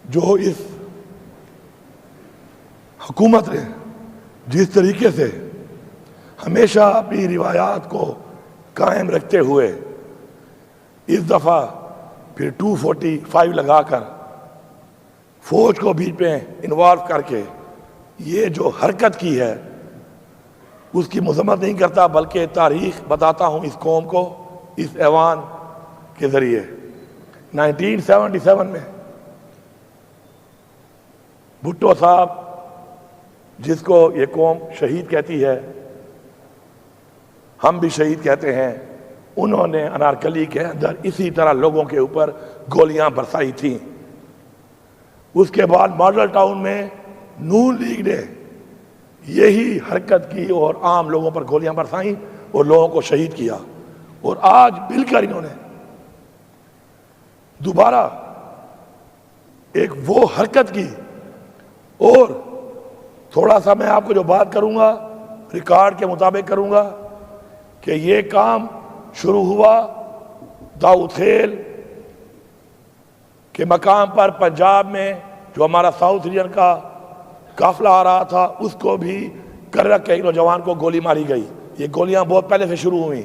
جو اس حکومت نے جس طریقے سے ہمیشہ اپنی روایات کو قائم رکھتے ہوئے اس دفعہ پھر 245 لگا کر فوج کو بیچ میں انوالو کر کے یہ جو حرکت کی ہے اس کی مذمت نہیں کرتا، بلکہ تاریخ بتاتا ہوں اس قوم کو اس ایوان کے ذریعے۔ 1977 میں بھٹو صاحب، جس کو یہ قوم شہید کہتی ہے، ہم بھی شہید کہتے ہیں، انہوں نے انارکلی کے اندر اسی طرح لوگوں کے اوپر گولیاں برسائی تھیں۔ اس کے بعد ماڈل ٹاؤن میں نون لیگ نے یہی حرکت کی اور عام لوگوں پر گولیاں برسائیں اور لوگوں کو شہید کیا، اور آج مل کر انہوں نے دوبارہ ایک وہ حرکت کی۔ اور تھوڑا سا میں آپ کو جو بات کروں گا ریکارڈ کے مطابق کروں گا کہ یہ کام شروع ہوا داؤد خیل کے مقام پر پنجاب میں، جو ہمارا ساؤتھ ریجن کا قافلہ آ رہا تھا، اس کو بھی کررک کے ایک نوجوان کو گولی ماری گئی۔ یہ گولیاں بہت پہلے سے شروع ہوئیں،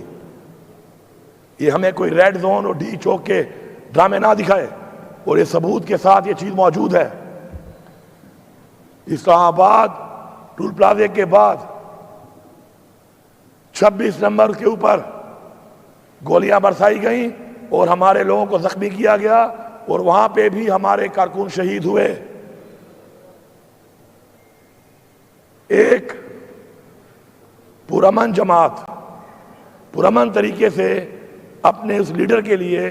یہ ہمیں کوئی ریڈ زون اور ڈی چوک کے ڈرامے نہ دکھائے، اور یہ ثبوت کے ساتھ یہ چیز موجود ہے۔ اسلام آباد ٹول پلازے کے بعد 26 نمبر کے اوپر گولیاں برسائی گئیں اور ہمارے لوگوں کو زخمی کیا گیا، اور وہاں پہ بھی ہمارے کارکن شہید ہوئے۔ ایک پرامن جماعت پرامن طریقے سے اپنے اس لیڈر کے لیے،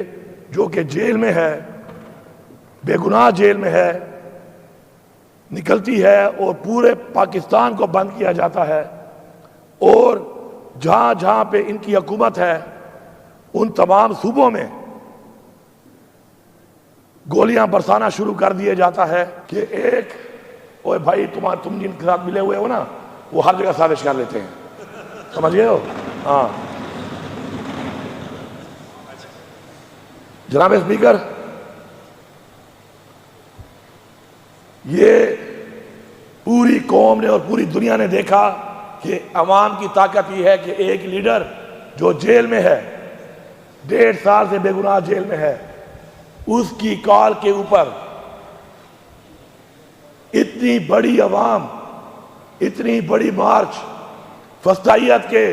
جو کہ جیل میں ہے، بے گناہ جیل میں ہے، نکلتی ہے اور پورے پاکستان کو بند کیا جاتا ہے، اور جہاں جہاں پہ ان کی حکومت ہے ان تمام صوبوں میں گولیاں برسانا شروع کر دیا جاتا ہے کہ ایک اوے بھائی تم جن کے ساتھ ملے ہوئے ہو نا، وہ ہر جگہ سازش کر لیتے ہیں، سمجھ گئے ہو؟ ہاں جناب اسپیکر، یہ پوری قوم نے اور پوری دنیا نے دیکھا کہ عوام کی طاقت یہ ہے کہ ایک لیڈر جو جیل میں ہے، 1.5 سال سے بے گناہ جیل میں ہے، اس کی کال کے اوپر اتنی بڑی عوام، اتنی بڑی مارچ، فسطائیت کے،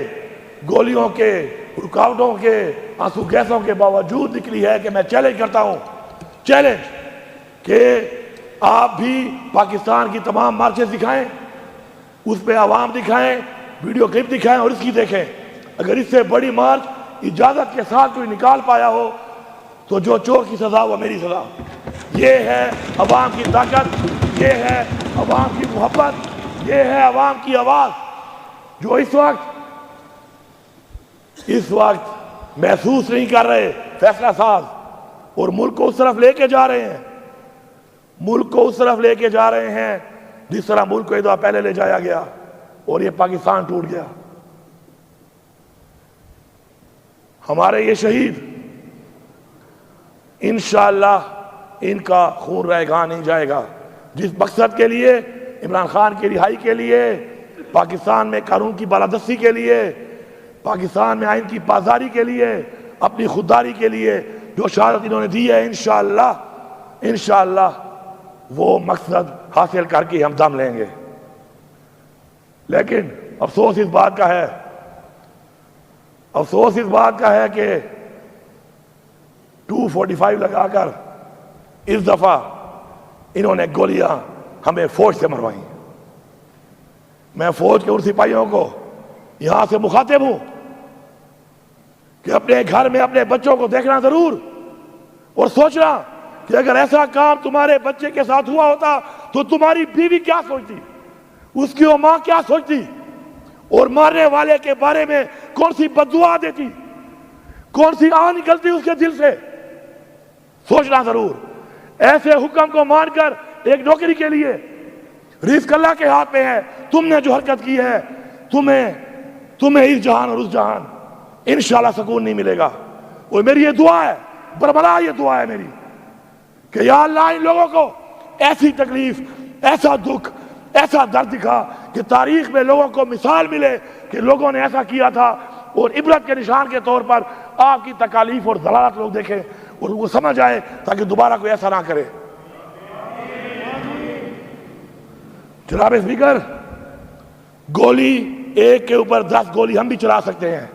گولیوں کے، رکاوٹوں کے، آنسو گیسوں کے باوجود نکلی ہے کہ میں چیلنج کرتا ہوں، چیلنج کہ آپ بھی پاکستان کی تمام مارچز دکھائیں، اس پہ عوام دکھائیں، ویڈیو کلپ دکھائیں اور اس کی دیکھیں۔ اگر اس سے بڑی مارچ اجازت کے ساتھ کوئی نکال پایا ہو تو جو چور کی سزا وہ میری سزا۔ یہ ہے عوام کی طاقت، یہ ہے عوام کی محبت، یہ ہے عوام کی آواز، جو اس وقت محسوس نہیں کر رہے فیصلہ ساز، اور ملک کو اس طرف لے کے جا رہے ہیں، ملک کو اس طرف لے کے جا رہے ہیں جس طرح ملک کو ایک دفعہ پہلے لے جایا گیا اور یہ پاکستان ٹوٹ گیا۔ ہمارے یہ شہید انشاءاللہ ان کا خون رائگاں نہیں جائے گا۔ جس مقصد کے لیے، عمران خان کی رہائی کے لیے، پاکستان میں قانون کی بالادستی کے لیے، پاکستان میں آئین کی پاسداری کے لیے، اپنی خودداری کے لیے جو شہادت انہوں نے دی ہے، انشاءاللہ وہ مقصد حاصل کر کے ہم دم لیں گے۔ لیکن افسوس اس بات کا ہے کہ 245 لگا کر اس دفعہ انہوں نے گولیاں ہمیں فوج سے مروائیں۔ میں فوج کے ان سپاہیوں کو یہاں سے مخاطب ہوں کہ اپنے گھر میں اپنے بچوں کو دیکھنا ضرور، اور سوچنا کہ اگر ایسا کام تمہارے بچے کے ساتھ ہوا ہوتا تو تمہاری بیوی کیا سوچتی، اس کی وہ ماں کیا سوچتی، اور مارنے والے کے بارے میں کون سی بددعا دیتی، کون سی آہ نکلتی اس کے دل سے، سوچنا ضرور۔ ایسے حکم کو مان کر ایک نوکری کے لیے رزق اللہ کے ہاتھ میں ہے، تم نے جو حرکت کی ہے تمہیں اس جہان اور اس جہان انشاءاللہ سکون نہیں ملے گا۔ اور میری یہ دعا ہے، برملا یہ دعا ہے میری کہ یا اللہ ان لوگوں کو ایسی تکلیف، ایسا دکھ، ایسا درد دکھا کہ تاریخ میں لوگوں کو مثال ملے کہ لوگوں نے ایسا کیا تھا، اور عبرت کے نشان کے طور پر آپ کی تکالیف اور ضلالت لوگ دیکھیں اور وہ سمجھ آئے تاکہ دوبارہ کوئی ایسا نہ کرے۔ جناب اسپیکر، گولی ایک کے اوپر 10 گولی ہم بھی چلا سکتے ہیں،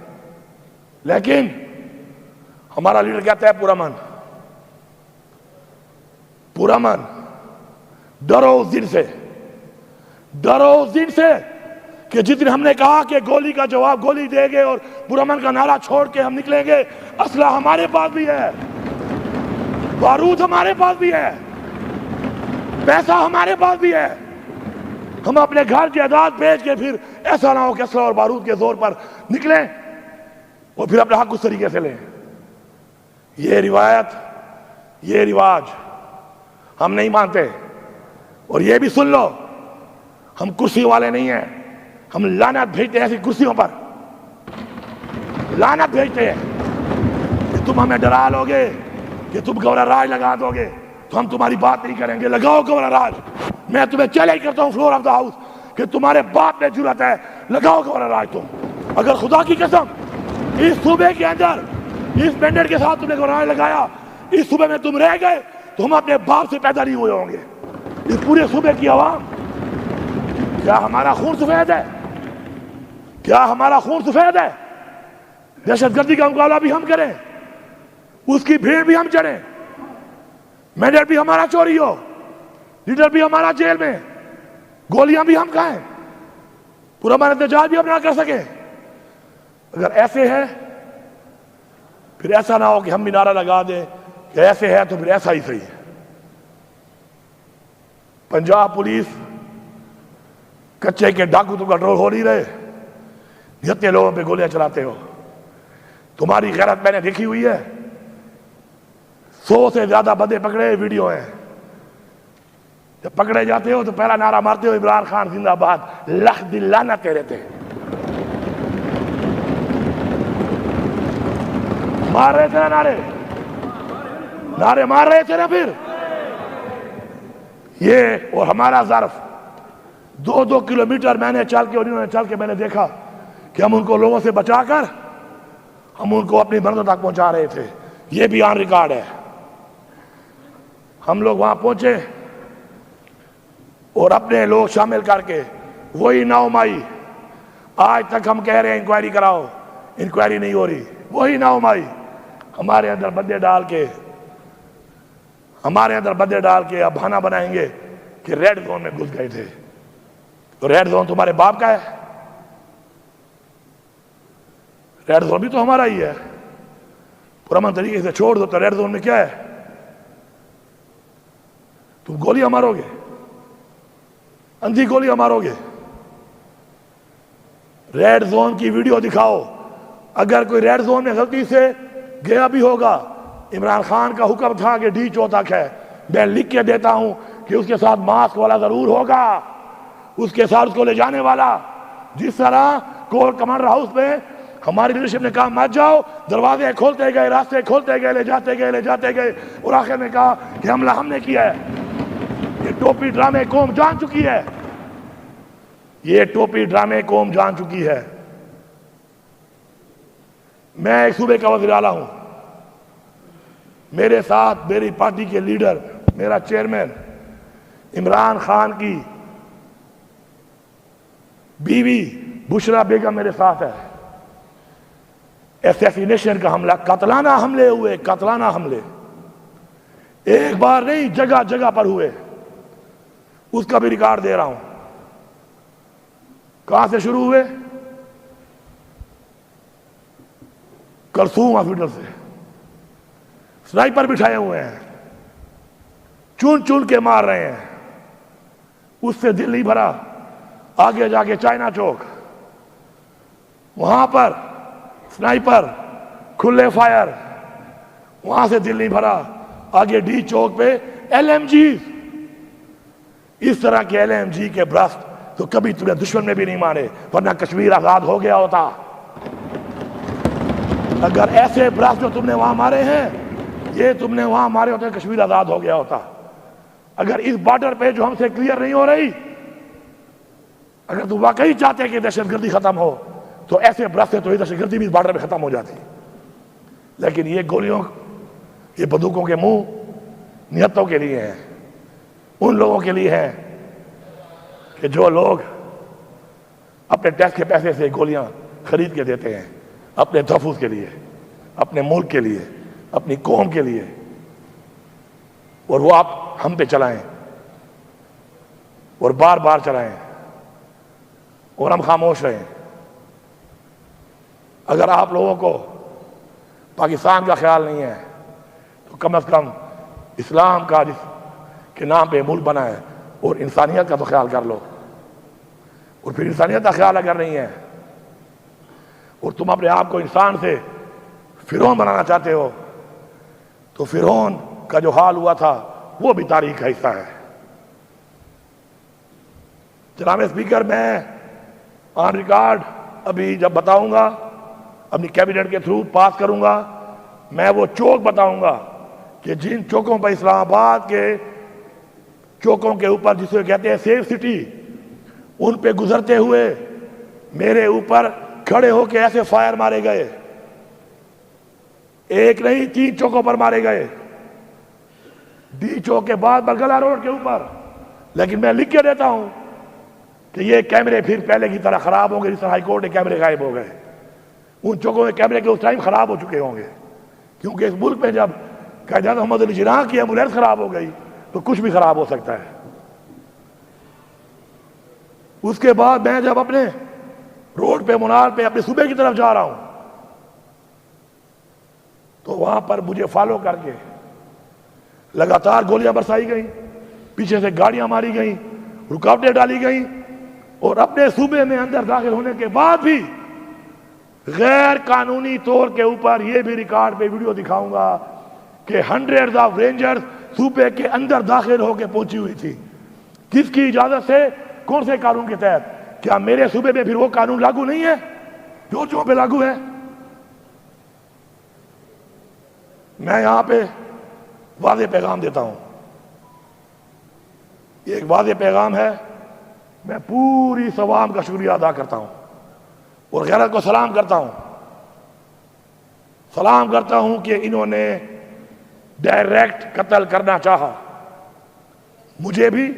لیکن ہمارا لیڈر کہتا ہے پرامن، پرامن، ڈرو اس دن سے، ڈرو اس دن سے کہ جس دن ہم نے کہا کہ گولی کا جواب گولی دیں گے اور پرامن کا نعرہ چھوڑ کے ہم نکلیں گے، اسلحہ ہمارے پاس بھی ہے، بارود ہمارے پاس بھی ہے، پیسہ ہمارے پاس بھی ہے، ہم اپنے گھر جائیداد بیچ کے پھر ایسا نہ ہو کہ اسلحہ اور بارود کے زور پر نکلیں اور پھر اپنا حق اس طریقے سے لیں۔ یہ روایت، یہ رواج ہم نہیں مانتے، اور یہ بھی سن لو، ہم کرسی والے نہیں ہیں، ہم لعنت بھیجتے ہیں ایسی کرسیوں پر، لعنت بھیجتے ہیں کہ تم ہمیں ڈرا لو گے کہ تم گورنر راج لگا دو گے تو ہم تمہاری بات نہیں کریں گے، لگاؤ گورنر راج۔ میں تمہیں چیلنج کرتا ہوں فلور آف دا ہاؤس کہ تمہارے باپ میں جرأت ہے، لگاؤ گورنر راج تم۔ اگر خدا کی قسم اس صوبے کے اندر اس مینڈیٹ کے ساتھ تم نے گورنر راج لگایا، اس صوبے میں تم رہ گئے تو ہم اپنے باپ سے پیدا نہیں ہوئے ہوں گے۔ اس پورے صوبے کی عوام، کیا ہمارا خون سفید ہے؟ کیا ہمارا خون سفید ہے؟ دہشت گردی کا مقابلہ بھی ہم کریں، اس کی بھیڑ بھی ہم چڑھیں، مینڈیٹ بھی ہمارا چوری ہو، لیڈر بھی ہمارا جیل میں، گولیاں بھی ہم کھائیں، پرامن احتجاج بھی ہم نہ کر سکیں؟ اگر ایسے ہے پھر ایسا نہ ہو کہ ہم بھی نعرہ لگا دیں کہ ایسے ہے تو پھر ایسا ہی صحیح ہے۔ پنجاب پولیس کچے کے ڈاکو تو کنٹرول ہو نہیں رہے، جتنے لوگوں پہ گولیاں چلاتے ہو، تمہاری غیرت میں نے دیکھی ہوئی ہے۔ 100 سے زیادہ بندے پکڑے، ویڈیو ہیں، جب پکڑے جاتے ہو تو پہلا نعرہ مارتے ہو عمران خان زندہ باد، لکھ دل لعنت تیرے تے، مار رہے تھے نا نعرے مار رہے تھے نا پھر یہ۔ اور ہمارا ظرف 2 کلومیٹر میں نے چل کے اور انہوں نے چل کے میں نے دیکھا کہ ہم ان کو لوگوں سے بچا کر ہم ان کو اپنی منزل تک پہنچا رہے تھے، یہ بھی آن ریکارڈ ہے۔ ہم لوگ وہاں پہنچے اور اپنے لوگ شامل کر کے وہی 9 مئی، آج تک ہم کہہ رہے ہیں انکوائری کراؤ، انکوائری نہیں ہو رہی، وہی 9 مئی ہمارے اندر بندے ڈال کے اب بہانہ بنائیں گے کہ ریڈ زون میں گھس گئے تھے۔ تو ریڈ زون تمہارے باپ کا ہے، ریڈ زون بھی تو ہمارا ہی ہے، پرامن طریقے سے چھوڑ دو تو ریڈ زون میں کیا ہے؟ تم گولیاں مارو گے، اندھی گولیاں مارو گے۔ ریڈ زون کی ویڈیو دکھاؤ، اگر کوئی ریڈ زون میں غلطی سے گیا بھی ہوگا، عمران خان کا حکم تھا کہ ڈی چوتک ہے، میں لکھ کے دیتا ہوں کہ اس کے ساتھ ماسک والا ضرور ہوگا، اس کے ساتھ اس کو لے جانے والا، جس طرح کور کمانڈر ہاؤس میں ہماری لیڈرشپ نے کہا مت جاؤ، دروازے کھولتے گئے، راستے کھولتے گئے، لے جاتے گئے اور آخر میں کہا کہ حملہ ہم نے کیا ہے۔ یہ ٹوپی ڈرامے قوم جان چکی ہے، یہ ٹوپی ڈرامے قوم جان چکی ہے۔ میں ایک صوبے کا وزیر اعلیٰ ہوں، میرے ساتھ میری پارٹی کے لیڈر، میرا چیئرمین عمران خان کی بیوی بشرا بیگم میرے ساتھ ہے۔ ایسیسینیشن کا حملہ، قاتلانہ حملے ہوئے، قاتلانہ حملے ایک بار نہیں، جگہ جگہ پر ہوئے، اس کا بھی ریکارڈ دے رہا ہوں۔ کہاں سے شروع ہوئے؟ کلثوم ہاسپٹل سے، سنائپر بٹھائے ہوئے ہیں، چون چون کے مار رہے ہیں، اس سے دل نہیں بھرا۔ آگے جا کے چائنا چوک، وہاں پر سنائپر، کھلے فائر، وہاں سے دل نہیں بھرا۔ آگے ڈی چوک پہ ایل ایم جی، اس طرح کے ایل ایم جی کے برسٹ تو کبھی تمہیں دشمن میں بھی نہیں مارے، ورنہ کشمیر آزاد ہو گیا ہوتا۔ اگر ایسے برسٹ جو تم نے وہاں مارے ہیں، یہ تم نے وہاں مارے ہوتے کشمیر آزاد ہو گیا ہوتا۔ اگر اس بارڈر پہ جو ہم سے کلیئر نہیں ہو رہی، اگر تو واقعی چاہتے کہ دہشت گردی ختم ہو تو ایسے برس سے تو یہ دہشت گردی بھی اس بارڈر پہ ختم ہو جاتی، لیکن یہ گولیوں، یہ بندوقوں کے منہ نیتوں کے لیے ہیں، ان لوگوں کے لیے ہیں کہ جو لوگ اپنے ٹیکس کے پیسے سے گولیاں خرید کے دیتے ہیں اپنے تحفظ کے لیے، اپنے ملک کے لیے، اپنی قوم کے لیے، اور وہ آپ ہم پہ چلائیں اور بار بار چلائیں اور ہم خاموش رہیں۔ اگر آپ لوگوں کو پاکستان کا خیال نہیں ہے تو کم از کم اسلام کا جس کے نام پہ ملک بنا ہے اور انسانیت کا تو خیال کر لو۔ اور پھر انسانیت کا خیال اگر نہیں ہے اور تم اپنے آپ کو انسان سے فرعون بنانا چاہتے ہو تو فرعون کا جو حال ہوا تھا وہ بھی تاریخ کا حصہ ہے۔ جناب اسپیکر، میں آن ریکارڈ ابھی جب بتاؤں گا، اپنی کیبنٹ کے تھرو پاس کروں گا، میں وہ چوک بتاؤں گا کہ جن چوکوں پر اسلام آباد کے چوکوں کے اوپر جسے کہتے ہیں سیف سٹی، ان پہ گزرتے ہوئے میرے اوپر کھڑے ہو کے ایسے فائر مارے گئے، ایک نہیں 3 چوکوں پر مارے گئے، ڈی چوک کے بعد بلگلا روڈ کے اوپر۔ لیکن میں لکھ کے دیتا ہوں کہ یہ کیمرے پھر پہلے کی طرح خراب ہوں گے، جس طرح ہائی کورٹ کے کیمرے غائب ہو گئے، ان چوکوں میں کیمرے کے اس ٹائم خراب ہو چکے ہوں گے، کیونکہ اس ملک میں جب قائد اعظم محمد علی جناح کی ایمبولینس خراب ہو گئی تو کچھ بھی خراب ہو سکتا ہے۔ اس کے بعد میں جب اپنے روڈ پہ منار پہ اپنے صوبے کی طرف جا رہا ہوں تو وہاں پر مجھے فالو کر کے لگاتار گولیاں برسائی گئیں، پیچھے سے گاڑیاں ماری گئیں، رکاوٹیں ڈالی گئیں، اور اپنے صوبے میں اندر داخل ہونے کے بعد بھی غیر قانونی طور کے اوپر یہ بھی ریکارڈ پہ ویڈیو دکھاؤں گا کہ ہنڈریڈز آف رینجرز صوبے کے اندر داخل ہو کے پہنچی ہوئی تھی۔ کس کی اجازت سے؟ کون سے قانون کے تحت؟ کیا میرے صوبے میں پھر وہ قانون لاگو نہیں ہے جو پہ لاگو ہے؟ میں یہاں پہ واضح پیغام دیتا ہوں، یہ ایک واضح پیغام ہے، میں پوری عوام کا شکریہ ادا کرتا ہوں اور غیرت کو سلام کرتا ہوں کہ انہوں نے ڈائریکٹ قتل کرنا چاہا، مجھے بھی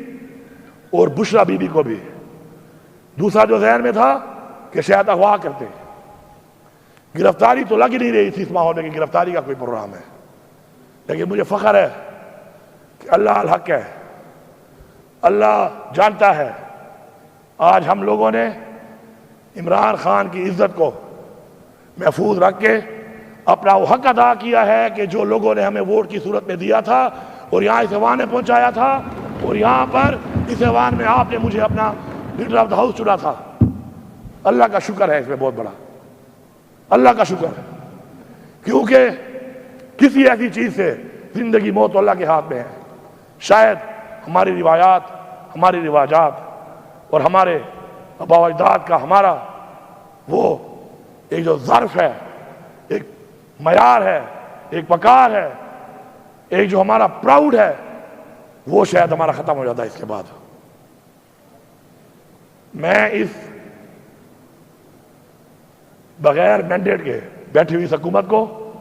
اور بشرا بی بی کو بھی۔ دوسرا جو ذہن میں تھا کہ شاید اغوا کرتے، گرفتاری تو لگ نہیں رہی تھی اس ماحول میں کہ گرفتاری کا کوئی پروگرام ہے، لیکن مجھے فخر ہے کہ اللہ الحق ہے، اللہ جانتا ہے۔ آج ہم لوگوں نے عمران خان کی عزت کو محفوظ رکھ کے اپنا وہ حق ادا کیا ہے کہ جو لوگوں نے ہمیں ووٹ کی صورت میں دیا تھا اور یہاں اس ایوان میں پہنچایا تھا، اور یہاں پر اس ایوان میں آپ نے مجھے اپنا لیڈر آف دا ہاؤس چنا تھا۔ اللہ کا شکر ہے، اس میں بہت بڑا اللہ کا شکر ہے، کیونکہ کسی ایسی چیز سے زندگی موت اللہ کے ہاتھ میں ہے۔ شاید ہماری روایات، ہماری رواجات اور ہمارے آباء و اجداد کا ہمارا وہ ایک جو ظرف ہے، ایک معیار ہے، ایک وقار ہے، ایک جو ہمارا پراؤڈ ہے، وہ شاید ہمارا ختم ہو جاتا ہے اس کے بعد۔ میں اس بغیر مینڈیٹ کے بیٹھی ہوئی حکومت کو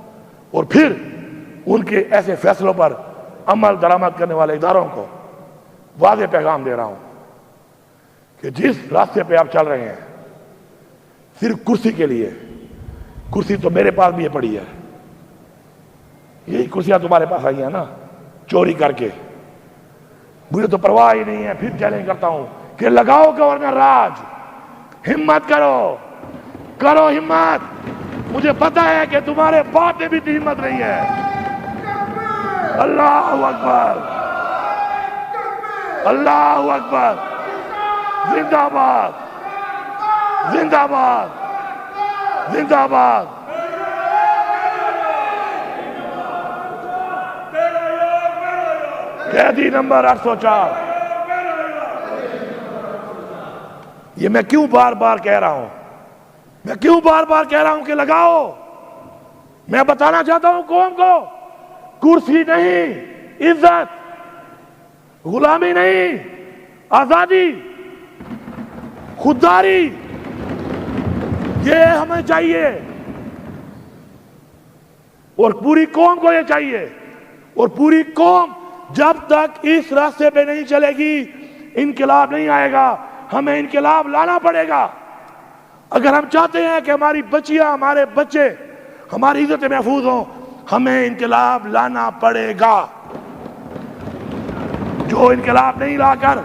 اور پھر ان کے ایسے فیصلوں پر عمل درآمد کرنے والے اداروں کو واضح پیغام دے رہا ہوں کہ جس راستے پہ آپ چل رہے ہیں صرف کرسی کے لیے، کرسی تو میرے پاس بھی پڑی ہے، یہی کرسیاں تمہارے پاس آئی ہیں نا چوری کر کے، مجھے تو پرواہ ہی نہیں ہے۔ پھر چیلنج کرتا ہوں کہ لگاؤ گورنر راج، ہمت کرو ہمت، مجھے پتا ہے کہ تمہارے باپ میں بھی اتنی ہمت نہیں ہے۔ اللہ اکبر، اللہ اکبر، زندہ باد، زندہ باد، زندہ باد۔ قیدی نمبر 804۔ یہ میں کیوں بار بار کہہ رہا ہوں، کہ لگاؤ؟ میں بتانا چاہتا ہوں قوم کو، کرسی نہیں، عزت، غلامی نہیں، آزادی، خودداری، یہ ہمیں چاہیے اور پوری قوم کو یہ چاہیے. اور پوری قوم جب تک اس راستے پہ نہیں چلے گی انقلاب نہیں آئے گا. ہمیں انقلاب لانا پڑے گا. اگر ہم چاہتے ہیں کہ ہماری بچیاں، ہمارے بچے، ہماری عزت محفوظ ہوں، ہمیں انقلاب لانا پڑے گا. جو انقلاب نہیں لا کر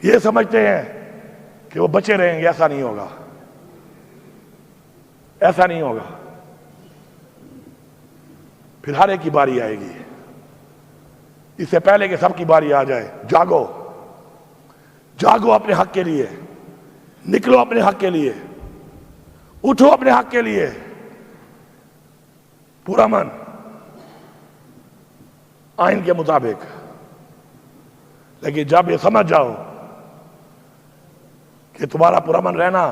یہ سمجھتے ہیں کہ وہ بچے رہیں گے، ایسا نہیں ہوگا، ایسا نہیں ہوگا. پھر ہر ایک کی باری آئے گی. اس سے پہلے کہ سب کی باری آ جائے، جاگو، جاگو اپنے حق کے لیے، نکلو اپنے حق کے لیے، اٹھو اپنے حق کے لیے. پرامن آئین کے مطابق. لیکن جب یہ سمجھ جاؤ کہ تمہارا پرامن رہنا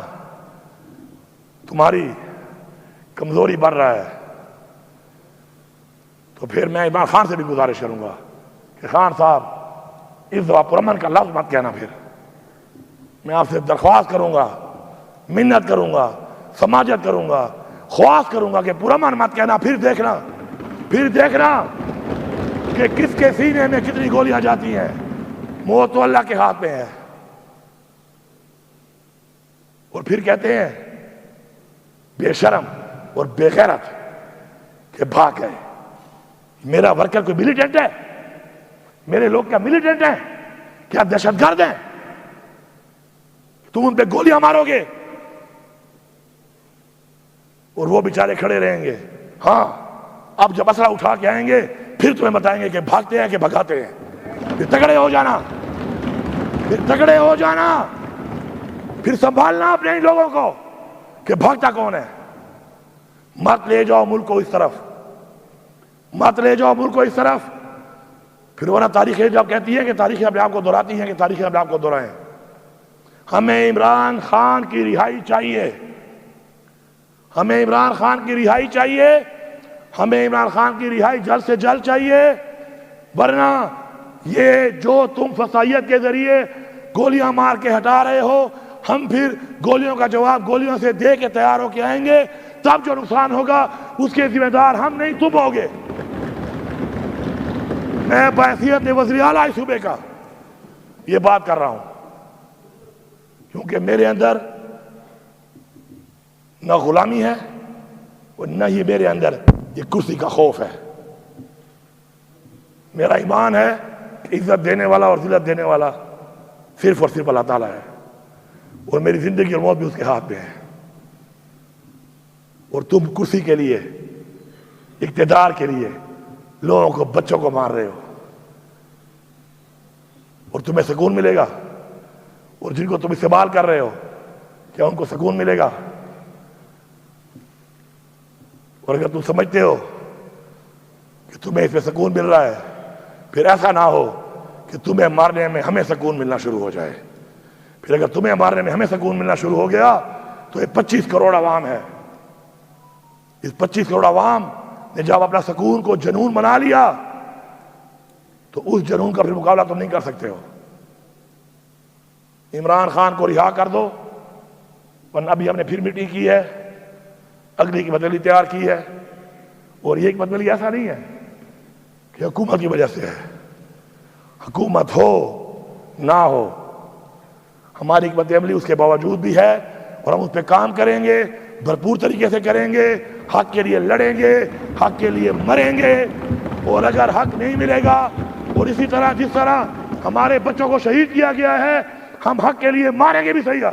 تمہاری کمزوری بڑھ رہا ہے، تو پھر میں عمران خان سے بھی گزارش کروں گا کہ خان صاحب اس دفعہ پرامن کا لفظ مت کہنا. پھر میں آپ سے درخواست کروں گا، منت کروں گا، سماجت کروں گا، خواست کروں گا کہ پرامن مت کہنا. پھر دیکھنا کہ کس کے سینے میں کتنی گولیاں جاتی ہیں. موت تو اللہ کے ہاتھ میں ہے. اور پھر کہتے ہیں بے شرم اور بے غیرت کہ بھاگ گئے. میرا ورکر کوئی ملیٹنٹ ہے؟ میرے لوگ کیا ملیٹنٹ ہیں؟ کیا دہشت گرد ہیں؟ تم ان پہ گولیاں مارو گے اور وہ بیچارے کھڑے رہیں گے. ہاں، اب جب اسلحہ اٹھا کے آئیں گے پھر تمہیں بتائیں گے کہ بھاگتے ہیں کہ بھگاتے ہیں. پھر تگڑے ہو جانا، پھر تگڑے ہو جانا، پھر سنبھالنا اپنے ان لوگوں کو کہ بھاگتا کون ہے. مت لے جاؤ ملک کو اس طرف، مت لے جاؤ ملک کو اس طرف. پھر ورنہ تاریخیں جب کہتی ہے کہ تاریخیں اپنے آپ کو دہراتی ہیں کہ تاریخیں اپنے آپ کو دہرائیں. ہمیں عمران خان کی رہائی چاہیے، ہمیں عمران خان کی رہائی چاہیے، ہمیں عمران خان کی رہائی جلد سے جلد چاہیے. ورنہ یہ جو تم فسائیت کے ذریعے گولیاں مار کے ہٹا رہے ہو، ہم پھر گولیوں کا جواب گولیوں سے دے کے تیار ہو کے آئیں گے. تب جو نقصان ہوگا اس کے ذمہ دار ہم نہیں، تم ہوگے. میں بحیثیت وزیر اعلیٰ اس صوبے کا یہ بات کر رہا ہوں کیونکہ میرے اندر نہ غلامی ہے اور نہ ہی میرے اندر یہ کرسی کا خوف ہے. میرا ایمان ہے کہ عزت دینے والا اور ذلت دینے والا صرف اور صرف اللہ تعالیٰ ہے، اور میری زندگی اور موت بھی اس کے ہاتھ میں ہے. اور تم کرسی کے لیے، اقتدار کے لیے لوگوں کو، بچوں کو مار رہے ہو، اور تمہیں سکون ملے گا؟ اور جن کو تم استعمال کر رہے ہو کیا ان کو سکون ملے گا؟ اور اگر تم سمجھتے ہو کہ تمہیں اس میں سکون مل رہا ہے، پھر ایسا نہ ہو کہ تمہیں مارنے میں ہمیں سکون ملنا شروع ہو جائے. پھر اگر تمہیں مارنے میں ہمیں سکون ملنا شروع ہو گیا تو یہ 25 کروڑ عوام ہے. اس 25 کروڑ عوام نے جب اپنا سکون کو جنون بنا لیا تو اس جنون کا پھر مقابلہ تم نہیں کر سکتے ہو. عمران خان کو رہا کر دو، ورنہ ابھی ہم نے پھر میٹنگ کی ہے، اگلی کی بدلی تیار کی ہے. اور یہ ایک بدلی ایسا نہیں ہے کہ حکومت کی وجہ سے ہے. حکومت ہو نہ ہو، ہماری حکمت عملی اس کے باوجود بھی ہے، اور ہم اس پہ کام کریں گے، بھرپور طریقے سے کریں گے، حق کے لیے لڑیں گے، حق کے لیے مریں گے. اور اگر حق نہیں ملے گا، اور اسی طرح جس طرح ہمارے بچوں کو شہید کیا گیا ہے، ہم حق کے لیے ماریں گے بھی صحیح.